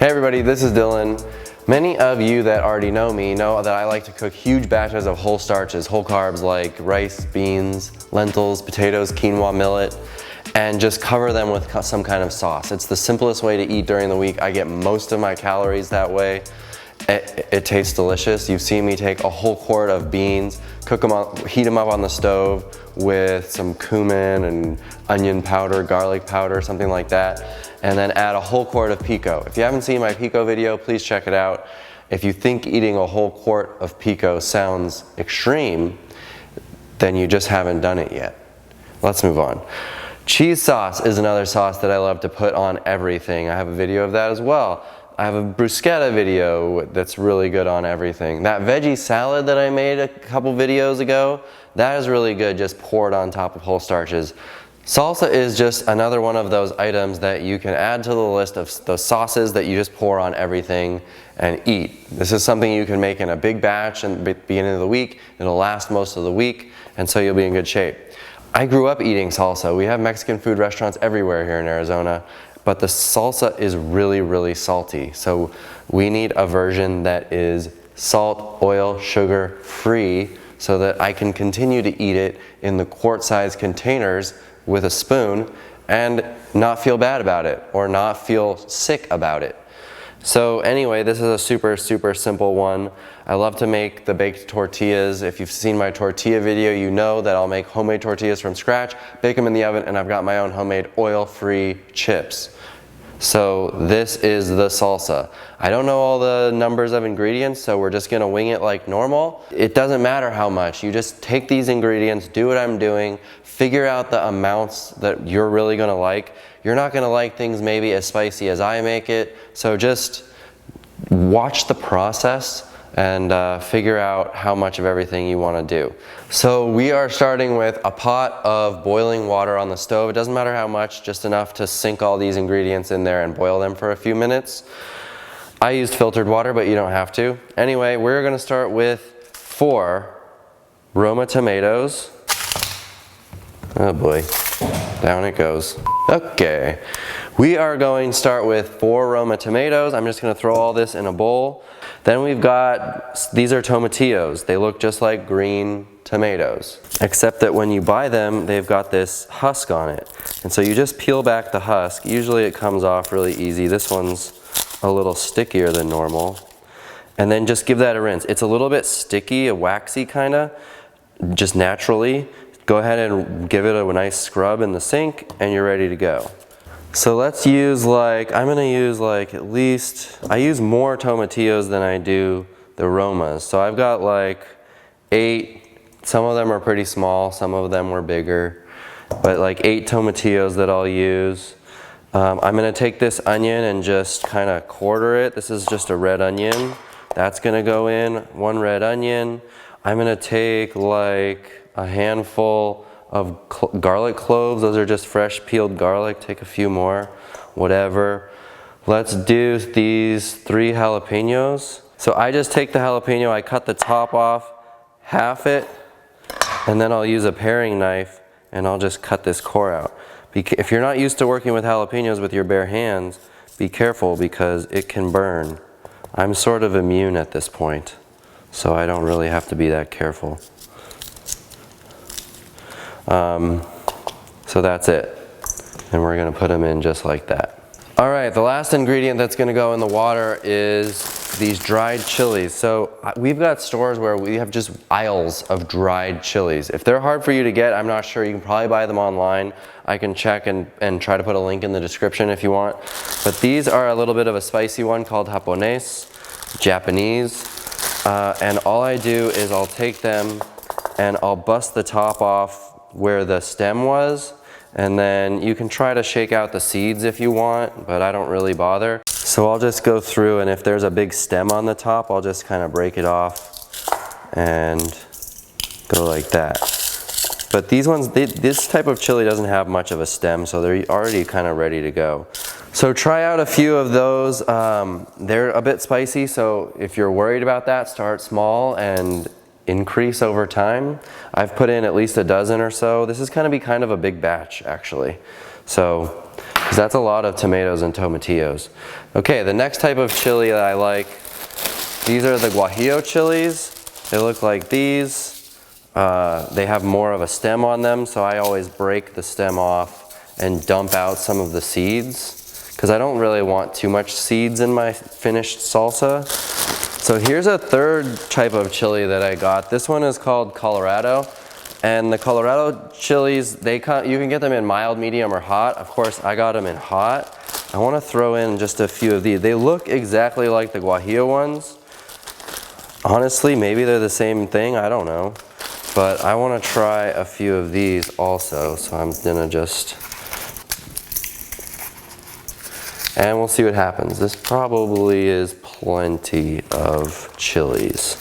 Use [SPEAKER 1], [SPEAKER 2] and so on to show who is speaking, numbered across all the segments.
[SPEAKER 1] Hey everybody, this is Dylan. Many of you that already know me know that I like to cook huge batches of whole starches, whole carbs like rice, beans, lentils, potatoes, quinoa, millet, and just cover them with some kind of sauce. It's the simplest way to eat during the week. I get most of my calories that way. It tastes delicious. You've seen me take a whole quart of beans, cook them up, heat them up on the stove with some cumin and onion powder, garlic powder, something like that, and then add a whole quart of pico. If you haven't seen my pico video, please check it out. If you think eating a whole quart of pico sounds extreme, then you just haven't done it yet. Let's move on. Cheese sauce is another sauce that I love to put on everything. I have a video of that as well. I have a bruschetta video that's really good on everything. That veggie salad that I made a couple videos ago, that is really good, just poured on top of whole starches. Salsa is just another one of those items that you can add to the list of the sauces that you just pour on everything and eat. This is something you can make in a big batch in the beginning of the week. It'll last most of the week, and so you'll be in good shape. I grew up eating salsa. We have Mexican food restaurants everywhere here in Arizona, but the salsa is really, really salty. So we need a version that is salt, oil, sugar free so that I can continue to eat it in the quart-sized containers with a spoon and not feel bad about it or not feel sick about it. So anyway, this is a super, super simple one. I love to make the baked tortillas. If you've seen my tortilla video, you know that I'll make homemade tortillas from scratch, bake them in the oven, and I've got my own homemade oil-free chips. So this is the salsa. I don't know all the numbers of ingredients, so we're just gonna wing it like normal. It doesn't matter how much. You just take these ingredients, do what I'm doing, figure out the amounts that you're really gonna like. You're not gonna like things maybe as spicy as I make it, so just watch the process and figure out how much of everything you want to do. So we are starting with a pot of boiling water on the stove. It doesn't matter how much, just enough to sink all these ingredients in there and boil them for a few minutes. I used filtered water, but you don't have to. Anyway, we're going to start with 4 Roma tomatoes. Oh boy, down it goes. Okay, we are going to start with 4 Roma tomatoes. I'm just going to throw all this in a bowl. Then we've got, these are tomatillos. They look just like green tomatoes, except that when you buy them, they've got this husk on it. And so you just peel back the husk. Usually it comes off really easy. This one's a little stickier than normal. And then just give that a rinse. It's a little bit sticky, waxy kinda, just naturally. Go ahead and give it a nice scrub in the sink and you're ready to go. So let's use I'm gonna use at least, I use more tomatillos than I do the Romas. So I've got 8, some of them are pretty small, some of them were bigger, but 8 tomatillos that I'll use. I'm gonna take this onion and just kind of quarter it. This is just a red onion. That's gonna go in, 1 red onion. I'm gonna take a handful of garlic cloves. Those are just fresh peeled garlic. Take a few more, whatever. Let's do these 3 jalapenos. So I just take the jalapeno, I cut the top off, half it, and then I'll use a paring knife and I'll just cut this core out. If you're not used to working with jalapenos with your bare hands, be careful because it can burn. I'm sort of immune at this point, so I don't really have to be that careful. So that's it. And we're gonna put them in just like that. All right, the last ingredient that's gonna go in the water is these dried chilies. So we've got stores where we have just aisles of dried chilies. If they're hard for you to get, I'm not sure, you can probably buy them online. I can check and try to put a link in the description if you want. But these are a little bit of a spicy one called Japanese. And all I do is I'll take them and I'll bust the top off where the stem was, and then you can try to shake out the seeds if you want, but I don't really bother. So I'll just go through, and if there's a big stem on the top, I'll just kind of break it off and go like that. But these ones, this type of chili doesn't have much of a stem, so they're already kind of ready to go. So try out a few of those. They're a bit spicy, so if you're worried about that, start small and increase over time. I've put in at least a dozen or so. This is going to be kind of a big batch actually. So because that's a lot of tomatoes and tomatillos. Okay, the next type of chili that I like, these are the guajillo chilies. They look like these. They have more of a stem on them, so I always break the stem off and dump out some of the seeds, because I don't really want too much seeds in my finished salsa. So here's a third type of chili that I got. This one is called Colorado. And the Colorado chilies, you can get them in mild, medium, or hot. Of course, I got them in hot. I want to throw in just a few of these. They look exactly like the guajillo ones. Honestly, maybe they're the same thing, I don't know. But I want to try a few of these also, so I'm gonna just... And we'll see what happens. This probably is plenty of chilies.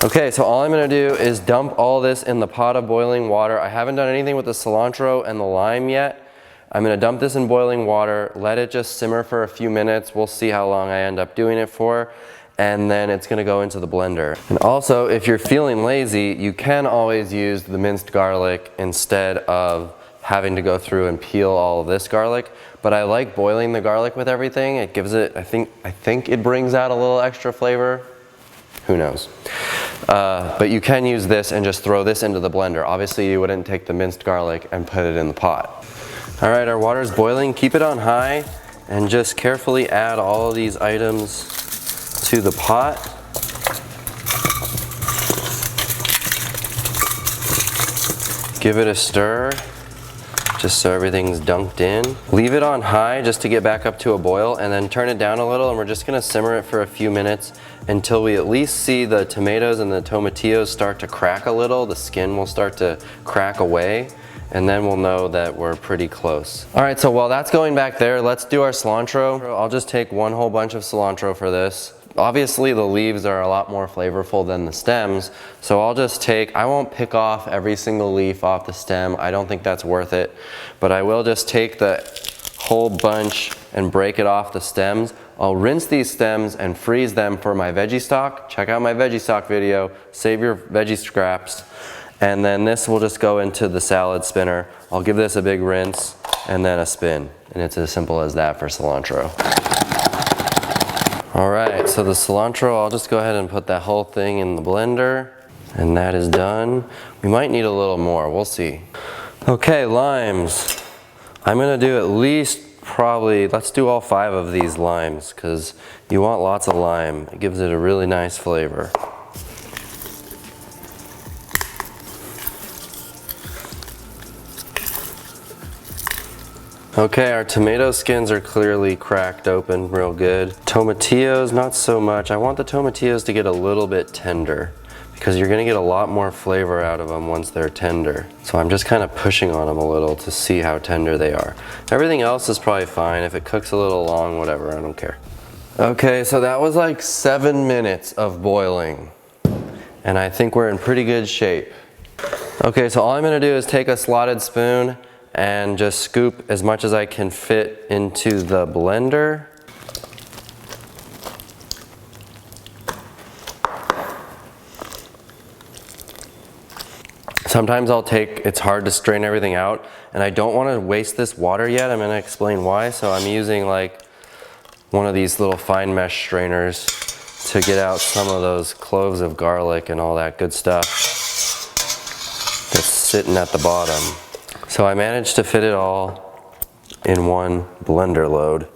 [SPEAKER 1] Okay, so all I'm gonna do is dump all this in the pot of boiling water. I haven't done anything with the cilantro and the lime yet. I'm gonna dump this in boiling water, let it just simmer for a few minutes. We'll see how long I end up doing it for. And then it's gonna go into the blender. And also, if you're feeling lazy, you can always use the minced garlic instead of having to go through and peel all of this garlic. But I like boiling the garlic with everything. It gives it, I think it brings out a little extra flavor. Who knows? But you can use this and just throw this into the blender. Obviously, you wouldn't take the minced garlic and put it in the pot. All right, our water's boiling. Keep it on high and just carefully add all of these items to the pot. Give it a stir, just so everything's dunked in. Leave it on high just to get back up to a boil, and then turn it down a little, and we're just gonna simmer it for a few minutes until we at least see the tomatoes and the tomatillos start to crack a little. The skin will start to crack away, and then we'll know that we're pretty close. All right, so while that's going back there, let's do our cilantro. I'll just take one whole bunch of cilantro for this. Obviously the leaves are a lot more flavorful than the stems, so I won't pick off every single leaf off the stem. I don't think that's worth it, but I will just take the whole bunch and break it off the stems. I'll rinse these stems and freeze them for my veggie stock. Check out my veggie stock video, save your veggie scraps. And then this will just go into the salad spinner. I'll give this a big rinse and then a spin. And it's as simple as that for cilantro. All right, so the cilantro, I'll just go ahead and put that whole thing in the blender. And that is done. We might need a little more, we'll see. Okay, limes. I'm gonna do at least let's do all 5 of these limes, because you want lots of lime. It gives it a really nice flavor. Okay, our tomato skins are clearly cracked open real good. Tomatillos, not so much. I want the tomatillos to get a little bit tender, because you're gonna get a lot more flavor out of them once they're tender. So I'm just kind of pushing on them a little to see how tender they are. Everything else is probably fine. If it cooks a little long, whatever, I don't care. Okay, so that was like 7 minutes of boiling, and I think we're in pretty good shape. Okay, so all I'm gonna do is take a slotted spoon and just scoop as much as I can fit into the blender. Sometimes it's hard to strain everything out, and I don't want to waste this water yet. I'm going to explain why. So I'm using like one of these little fine mesh strainers to get out some of those cloves of garlic and all that good stuff that's sitting at the bottom. So I managed to fit it all in one blender load.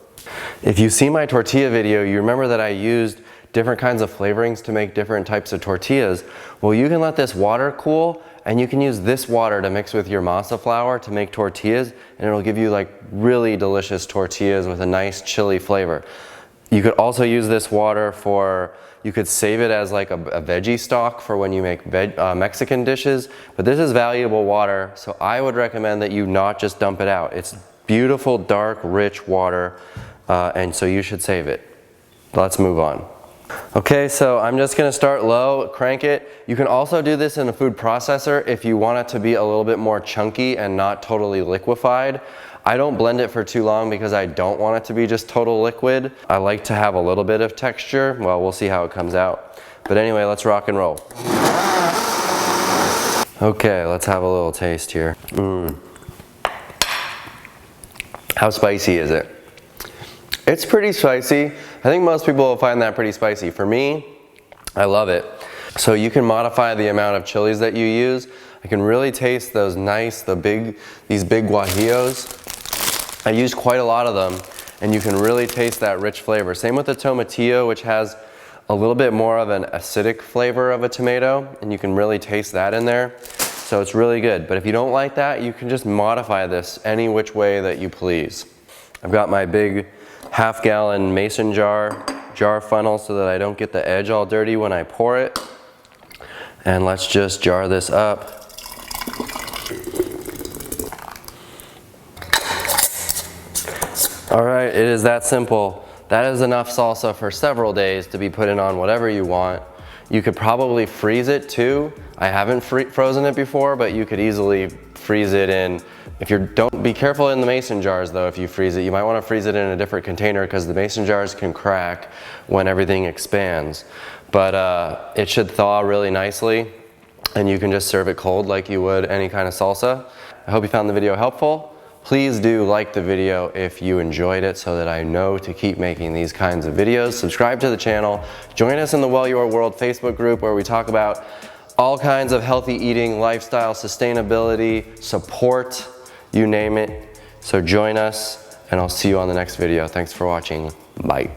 [SPEAKER 1] If you see my tortilla video, you remember that I used different kinds of flavorings to make different types of tortillas. Well, you can let this water cool, and you can use this water to mix with your masa flour to make tortillas, and it'll give you like really delicious tortillas with a nice chili flavor. You could also use this water you could save it as like a veggie stock for when you make Mexican dishes, but this is valuable water, so I would recommend that you not just dump it out. It's beautiful, dark, rich water, and so you should save it. Let's move on. Okay, so I'm just gonna start low, crank it. You can also do this in a food processor if you want it to be a little bit more chunky and not totally liquefied. I don't blend it for too long because I don't want it to be just total liquid. I like to have a little bit of texture. Well, we'll see how it comes out. But anyway, let's rock and roll. Okay, let's have a little taste here. How spicy is it? It's pretty spicy. I think most people will find that pretty spicy. For me, I love it. So you can modify the amount of chilies that you use. I can really taste those nice, these big guajillos. I use quite a lot of them, and you can really taste that rich flavor. Same with the tomatillo, which has a little bit more of an acidic flavor of a tomato, and you can really taste that in there. So it's really good. But if you don't like that, you can just modify this any which way that you please. I've got my big half-gallon mason jar funnel so that I don't get the edge all dirty when I pour it. And let's just jar this up. All right, it is that simple. That is enough salsa for several days to be putting on whatever you want. You could probably freeze it too. I haven't frozen it before, but you could easily freeze it in. Don't be careful in the mason jars though. If you freeze it, you might want to freeze it in a different container because the mason jars can crack when everything expands. But it should thaw really nicely, and you can just serve it cold like you would any kind of salsa. I hope you found the video helpful. Please do like the video if you enjoyed it so that I know to keep making these kinds of videos. Subscribe to the channel. Join us in the Well Your World Facebook group where we talk about all kinds of healthy eating, lifestyle, sustainability, support, you name it. So join us, and I'll see you on the next video. Thanks for watching. Bye.